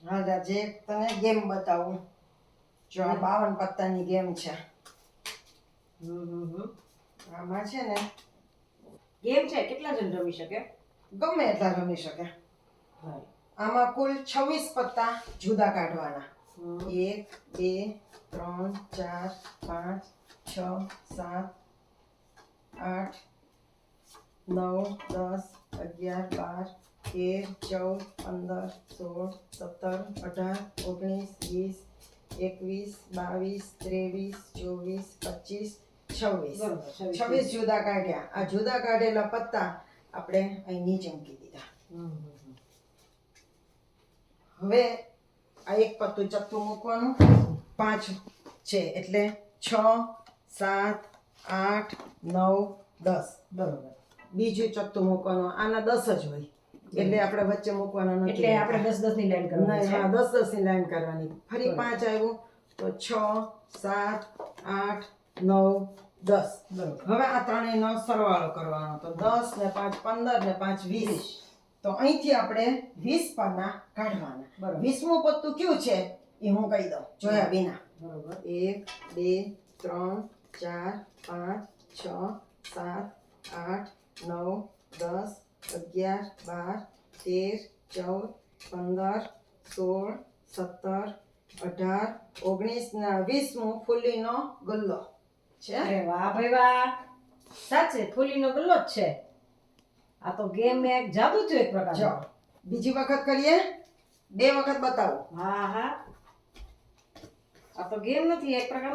હા આજે તને ગેમ બતાવું. જો આ 52 પત્તાની ગેમ છે. આમાં છે ને ગેમ છે, કેટલા જણ રમી શકે? ગમે એટલા રમી શકે. આમાં કુલ 26 પત્તા જુદા કાઢવાના. 1 2 3 4 5 6 7 8 9 10 11 12 13 14 15 16 17 18 19 20 21 22 23 24 25 26 26 જુદા કાઢ્યા. આ જુદા કાઢેલા પત્તા આપણે અહીં નીચે મૂકી દીધા. હવે આ એક પત્તું ચત્તું મૂકવાનું. 5 છે એટલે 6 7 8 9 10 બરોબર. બીજું ચત્તું મૂકવાનું. આના 10 જ હોય એટલે આપણે વચ્ચે મૂકવાના નથી. એટલે આપણે 10 10 ની લાઈન કરવાની છે. હા 10 10 ની લાઈન કરવાની. ફરી 5 આવ્યું તો 6 7 8 9 10 બરોબર. હવે આ ત્રણેયનો સરવાળો કરવાનો. તો 10 ને 5 15 ને 5 20. તો અહીંથી આપણે 20 પાના કાઢવાના. બરોબર. 20મું પત્તું કયું છે એ હું કહી દઉં જોયા વિના. બરોબર. 1 2 3 4 5 6 7 8 9 10 11 12 13 14 15 16 17 18 ને 20મું ફૂલીનો ગલ્લો છે. અરે વાહ ભાઈ વાહ, સાચે ફૂલીનો ગલ્લો જ છે. આ તો ગેમ એક જાદુ છે એક પ્રકારનો. જો બીજી વખત કરીએ. 2 વખત બતાવો. હા હા, આ તો ગેમ નથી, એક પ્રકારનો